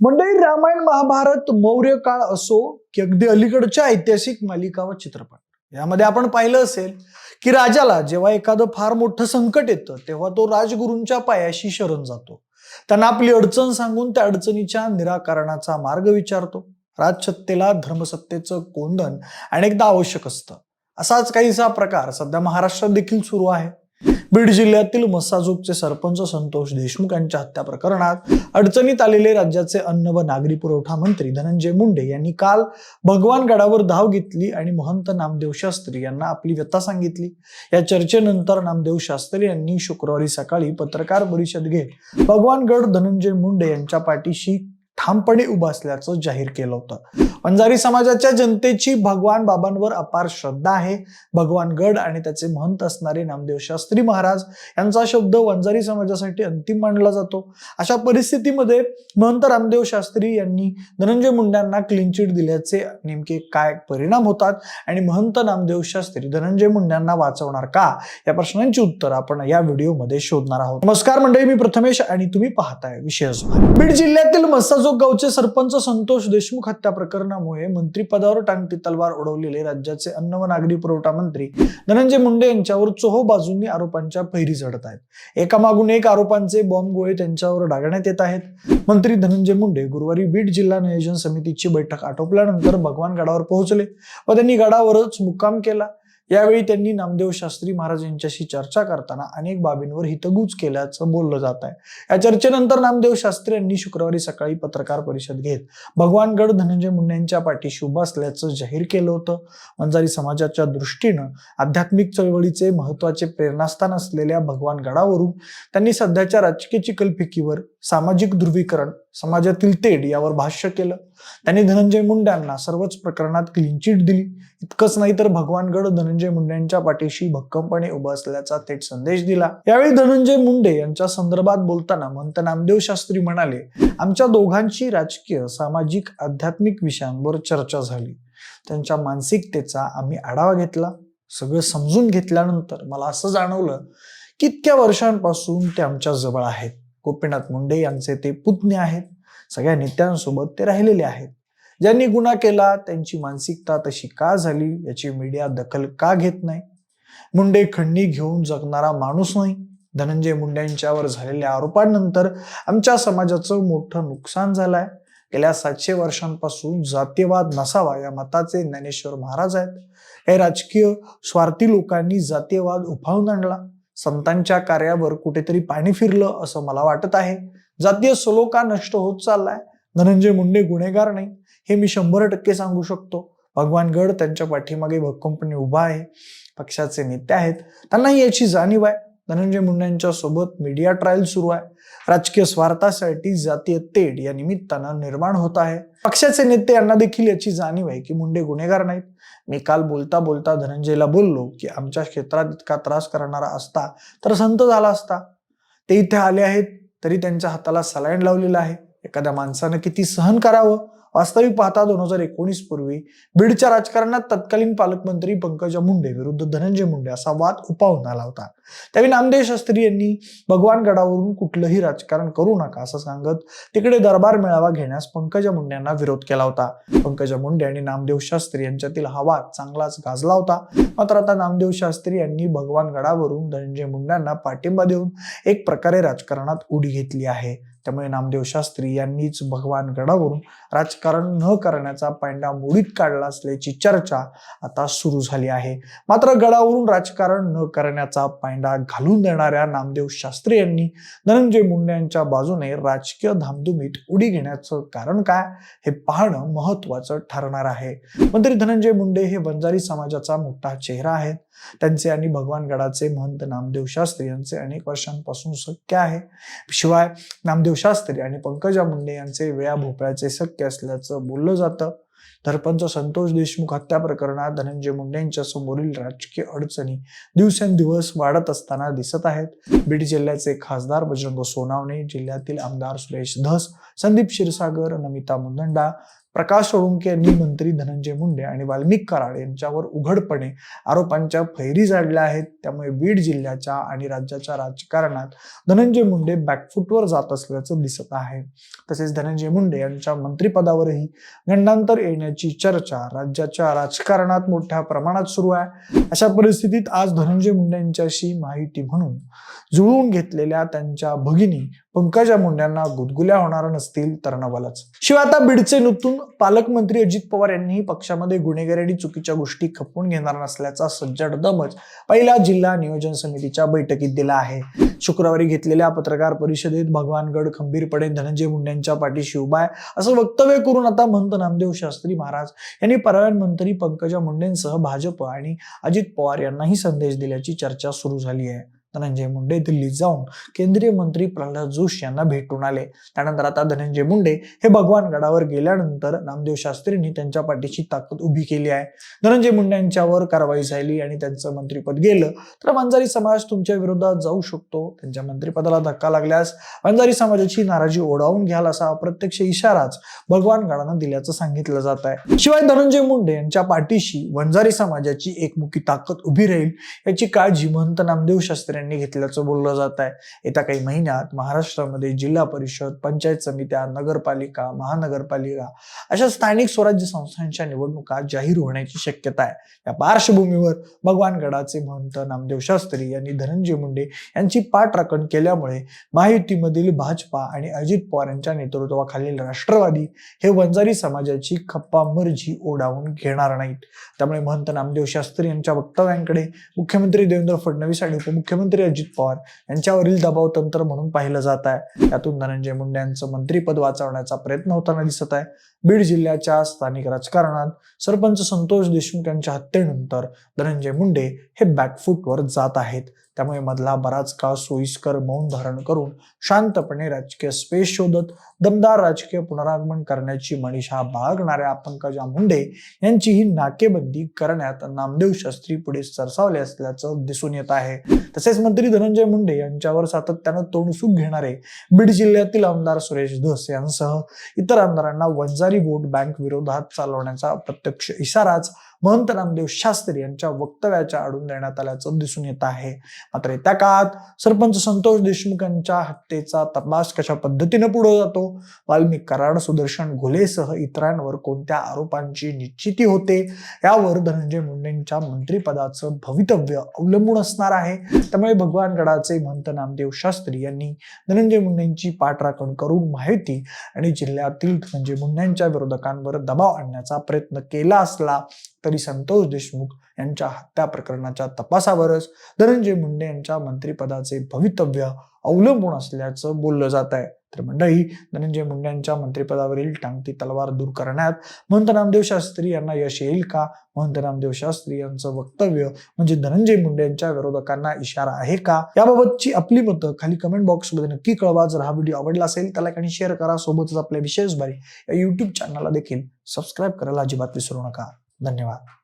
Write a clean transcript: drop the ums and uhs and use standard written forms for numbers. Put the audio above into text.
मंडळी, रामायण महाभारत मौर्य काळ असो की अगदी अलीकडच्या ऐतिहासिक मालिका व चित्रपट, यामध्ये आपण पाहिलं असेल की राजाला जेव्हा एखादं फार मोठं संकट येतं तेव्हा तो राजगुरूंच्या पायाशी शरण जातो. त्यांना आपली अडचण सांगून त्या अडचणीच्या निराकरणाचा मार्ग विचारतो. राजसत्तेला धर्मसत्तेचं कोंदण अनेकदा आवश्यक असतं. असाच काहीसा प्रकार सध्या महाराष्ट्रात देखील सुरू आहे. बीड जिल्ह्यातील मस्साजोगचे सरपंच संतोष देशमुख यांच्या हत्या प्रकरणात अडचणीत आलेले राज्याचे अन्न व नागरी पुरवठा मंत्री धनंजय मुंडे यांनी काल भगवान गडावर धाव घेतली आणि महंत नामदेव शास्त्री यांना आपली व्यथा सांगितली. या चर्चेनंतर नामदेव शास्त्री यांनी शुक्रवारी सकाळी पत्रकार परिषद घेत भगवानगड धनंजय मुंडे यांच्या पाठीशी ठामपणे उभा असल्याचं जाहीर केलं होतं. वंजारी समाजाच्या जनतेची भगवान बाबांवर अपार श्रद्धा आहे. भगवानगड आणि त्याचे महंत असणारे नामदेव शास्त्री महाराज यांचा शब्द वंजारी समाजासाठी अंतिम मानला जातो. अशा परिस्थितीमध्ये महंत रामदेव शास्त्री यांनी धनंजय मुंडेंना क्लीन चिट दिल्याचे नेमके काय परिणाम होतात आणि महंत नामदेव शास्त्री धनंजय मुंडेंना वाचवणार का, या प्रश्नांची उत्तर आपण या व्हिडिओमध्ये शोधणार आहोत. नमस्कार मंडळी, मी प्रथमेश आणि तुम्ही पाहताय विशेष. बीड जिल्ह्यातील मस्साजोग गावचे सरपंच संतोष देशमुख हत्या प्रकरणामुळे मंत्रिपदावर टांगती तलवार उडवलेले राज्याचे अन्न व नागरी पुरवठा मंत्री धनंजय मुंडे यांच्यावर चोहो बाजूंनी आरोपांच्या फैरी झडत आहेत. एकामागून एक आरोपांचे बॉम्बगोळे त्यांच्यावर डागण्यात येत आहेत. मंत्री धनंजय मुंडे गुरुवारी बीड जिल्हा नियोजन समितीची बैठक आटोपल्यानंतर भगवान गडावर पोहोचले व त्यांनी गडावरच मुक्काम केला. यावेळी त्यांनी नामदेव शास्त्री महाराज यांच्याशी चर्चा करताना अनेक बाबींवर हितगुज केल्याचं बोललं जात आहे. या चर्चेनंतर नामदेव शास्त्री यांनी शुक्रवारी सकाळी पत्रकार परिषद घेत भगवानगड धनंजय मुंडे यांच्या पाठीशी उभा असल्याचं जाहीर केलं होतं. वंजारी समाजाच्या दृष्टीनं आध्यात्मिक चळवळीचे महत्वाचे प्रेरणास्थान असलेल्या भगवानगडावरून त्यांनी सध्याच्या राजकीय चिकलफेकीवर, सामाजिक ध्रुवीकरण, समाजातील तेढ यावर भाष्य केलं. त्यांनी धनंजय मुंडेंना सर्वच प्रकरणात क्लीन चिट दिली. इतकंच नाही तर भगवानगड धनंजय मुंडे यांच्या पाठीशी भक्कमपणे उभा असल्याचा थेट संदेश दिला. यावेळी धनंजय मुंडे यांच्या संदर्भात बोलताना महंत नामदेव शास्त्री म्हणाले, आमच्या दोघांची राजकीय, सामाजिक, आध्यात्मिक विषयांवर चर्चा झाली. त्यांच्या मानसिकतेचा आम्ही आढावा घेतला. सगळं समजून घेतल्यानंतर मला असं जाणवलं की इतक्या वर्षांपासून ते आमच्या जवळ आहेत. गोपीनाथ मुंडे यांचे ते पुतणे आहेत. सगळ्या नेत्यांसोबत ते राहिलेले आहेत. ज्यांनी गुन्हा केला त्यांची मानसिकता तशी का झाली याची मीडिया दखल का घेत नाही? मुंडे खंडी घेऊन जगणारा माणूस नाही. धनंजय मुंडे यांच्यावर झालेल्या आरोपांनंतर आमच्या समाजाचं मोठं नुकसान झालंय. गेल्या 700 वर्षांपासून जातीयवाद नसावा या मताचे ज्ञानेश्वर महाराज आहेत. हे राजकीय स्वार्थी लोकांनी जातीयवाद उफाळून आणला. संतांच्या कार्यावर कुठेतरी पाणी फिरलं असं मला वाटत आहे. जातीय सलोखा नष्ट होत चाललाय. धनंजय मुंडे गुन्हेगार नाही हे मी 100% सांगू शकतो. भगवानगड त्यांच्या पाठीमागे भक्कमपणे उभा आहे. पक्षाचे नेते आहेत, त्यांनाही याची जाणीव आहे. धनंजय मुंडेंच्या सोबत मीडिया ट्रायल सुरू आहे. राजकीय स्वार्थासाठी जातीय तेढ या निमित्तानं निर्माण होत आहे. पक्षाचे नेते यांना देखील याची जाणीव आहे की मुंडे गुन्हेगार नाहीत. मी काल बोलता बोलता धनंजयला बोललो की आमच्या क्षेत्रात इतका त्रास करणारा असता तर संत झाला असता. ते इथे आले आहेत तरी त्यांच्या हाताला सलाईन लावलेला आहे. एखाद्या माणसानं किती सहन करावं? वास्तविक पाहता 2019 पूर्वी बीडच्या राजकारणात तत्कालीन पालकमंत्री पंकजा मुंडे विरुद्ध धनंजय मुंडे असा वाद उफाळून आला होता. त्यावेळी नामदेव शास्त्री यांनी भगवान गडावरून कुठलंही राजकारण करू नका असं सांगत तिकडे दरबार मेळावा घेण्यास पंकजा मुंडे यांना विरोध केला होता. पंकजा मुंडे आणि नामदेव शास्त्री यांच्यातील हा वाद चांगलाच गाजला होता. मात्र आता नामदेव शास्त्री यांनी भगवान गडावरून धनंजय मुंडेंना पाठिंबा देऊन एक प्रकारे राजकारणात उडी घेतली आहे. त्यामुळे नामदेव शास्त्री यांनीच भगवान गडावरून राजकारण न करण्याचा पायंडा मोडीत काढला असल्याची चर्चा आता सुरू झाली आहे. मात्र गडावरून राजकारण न करण्याचा पायंडा घालून देणाऱ्या नामदेव शास्त्री यांनी धनंजय मुंडे यांच्या बाजूने राजकीय धामधुमीत उडी घेण्याचं कारण काय हे पाहणं महत्वाचं ठरणार आहे. मंत्री धनंजय मुंडे हे वंजारी समाजाचा मोठा चेहरा आहेत. त्यांचे आणि भगवान गडाचे महंत नामदेव शास्त्री यांचे अनेक वर्षांपासून सख्य आहे. शिवाय नामदेव शास्त्री आणि पंकजा मुंडे यांचे वेळा भोपळ्याचे सख्य असल्याचं बोललं जातं. सरपंच संतोष देशमुख हत्या प्रकरणात धनंजय मुंडे यांच्या समोरील राजकीय अडचणी दिवसेंदिवस वाढत असताना दिसत आहेत. बीड जिल्ह्याचे खासदार बजरंग सोनावणे, जिल्ह्यातील आमदार सुरेश धस, संदीप क्षीरसागर, नमिता मुंदंडा, प्रकाश सोळुंके यांनी मंत्री धनंजय मुंडे आणि वाल्मिक कराड यांच्यावर उघडपणे आरोपांच्या फैरी झाडल्या आहेत. त्यामुळे बीड जिल्ह्याच्या आणि राज्याच्या राजकारणात धनंजय मुंडे बॅकफुटवर जात असल्याचं दिसत आहे. तसेच धनंजय मुंडे यांच्या मंत्रिपदावरही गंडांतर येण्याची चर्चा राज्याच्या राजकारणात मोठ्या प्रमाणात सुरू आहे. अशा परिस्थितीत आज धनंजय मुंडे यांच्याशी माहिती म्हणून जुळवून घेतलेल्या त्यांच्या भगिनी पंकजा मुंडेंना गुदगुल्या होणार नसतील तर नवलच. शिवाय आता बीडचे नूतन पालकमंत्री अजित पवार यांनी पक्षामध्ये गुन्हेगारी आणि चुकीच्या गोष्टी खपवून घेणार नसल्याचा सज्जड दमच पहिल्या जिल्हा नियोजन समितीच्या बैठकीत दिला आहे. शुक्रवारी घेतलेल्या पत्रकार परिषदेत भगवान गड खंबीरपणे धनंजय मुंडेंच्या पाठीशी उभा आहे असं वक्तव्य करून आता महंत नामदेव शास्त्री महाराज यांनी पर्यावरण मंत्री पंकजा मुंडेंसह भाजप आणि अजित पवार यांनाही संदेश दिल्याची चर्चा सुरू झाली आहे. धनंजय मुंडे दिल्लीत जाऊन केंद्रीय मंत्री प्रल्हाद जोशी यांना भेटून आले. त्यानंतर आता धनंजय मुंडे हे भगवान गडावर गेल्यानंतर नामदेव शास्त्रींनी त्यांच्या पाठीची ताकद उभी केली आहे. धनंजय मुंडे यांच्यावर कारवाई झाली आणि त्यांचं मंत्रिपद गेलं तर वंजारी समाज तुमच्या विरोधात जाऊ शकतो. त्यांच्या मंत्रिपदाला धक्का लागल्यास वंजारी समाजाची नाराजी ओढावून घ्याल असा अप्रत्यक्ष इशाराच भगवान गडानं दिल्याचं सांगितलं जात आहे. शिवाय धनंजय मुंडे यांच्या पाठीशी वंजारी समाजाची एकमुखी ताकद उभी राहील याची काळजी महंत नामदेव शास्त्री यांनी घेतल्याचं बोललं जात आहे. येत्या काही महिन्यात महाराष्ट्रामध्ये जिल्हा परिषद, पंचायत समित्या, नगरपालिका, महानगरपालिका अशा स्थानिक स्वराज्य संस्थांच्या निवडणुका जाहीर होण्याची शक्यता आहे. या पार्श्वभूमीवर भगवान गडाचे महंत नामदेव शास्त्री यांनी धनंजय मुंडे यांची पाठराखण केल्यामुळे महायुतीमधील भाजपा आणि अजित पवार यांच्या नेतृत्वाखालील राष्ट्रवादी हे वंजारी समाजाची खप्पा मर्जी ओढावून घेणार नाहीत. त्यामुळे महंत नामदेव शास्त्री यांच्या वक्तव्यांकडे मुख्यमंत्री देवेंद्र फडणवीस आणि उपमुख्यमंत्री अजित पवार यांच्यावरील दबाव तंत्र म्हणून पाहिलं जात आहे. यातून धनंजय मुंडे यांचं मंत्रिपद वाचवण्याचा प्रयत्न होताना दिसत आहे. बीड जिल्ह्याच्या स्थानिक राजकारणात सरपंच संतोष देशमुख यांच्या हत्येनंतर धनंजय मुंडे हे बॅकफुटवर जात आहेत. त्यामुळे मधला बराच काळ सोयीस्कर मौन धारण करून शांतपणे राजकीय स्पेस शोधत दमदार राजकीय पुनरागमन करण्याची मनीषा बाळगणाऱ्या पंकजा मुंडे यांची ही नाकेबंदी करण्यात नामदेव शास्त्री पुढे सरसावले असल्याचं दिसून येत आहे. तसेच मंत्री धनंजय मुंडे यांच्यावर सातत्यानं तोंडसुख घेणारे बीड जिल्ह्यातील आमदार सुरेश धस यांसह इतर आमदारांना वंजारी वोट बँक विरोधात चालवण्याचा प्रत्यक्ष इशाराच महंत नामदेव शास्त्री यांच्या वक्तव्याच्या आडून देण्यात आल्याचं दिसून येत आहे. मात्र त्या काळात सरपंच संतोष देशमुख यांच्या हत्येचा तपास कशा पद्धतीने पुढे जातो, वाल्मिक कराड, सुदर्शन घोलेसह इतरांवर कोणत्या आरोपांची निश्चिती होते यावर धनंजय मुंडेंच्या मंत्रिपदाचं भवितव्य अवलंबून असणार आहे. त्यामुळे भगवान गडाचे महंत नामदेव शास्त्री यांनी धनंजय मुंडेंची पाठराखण करून माहिती आणि जिल्ह्यातील धनंजय मुंडेंच्या विरोधकांवर दबाव आणण्याचा प्रयत्न केला असला तरी संतोष देशमुख यांच्या हत्या प्रकरणाच्या तपासावरच धनंजय मुंडे यांच्या मंत्रिपदाचे भवितव्य अवलंबून असल्याचं बोललं जात आहे. तर मंडळी, धनंजय मुंडे यांच्या मंत्रिपदावरील टांगती तलवार दूर करण्यात महंत नामदेव शास्त्री यांना यश येईल का? महंत नामदेव शास्त्री यांचं वक्तव्य म्हणजे धनंजय मुंडे यांच्या विरोधकांना इशारा आहे का? याबाबतची आपली मतं खाली कमेंट बॉक्समध्ये नक्की कळवा. जर हा व्हिडिओ आवडला असेल तर लाईक आणि शेअर करा. सोबतच आपल्या विशेष बारी या YouTube चॅनलला देखील सबस्क्राईब करायला अजिबात विसरू नका. धन्यवाद.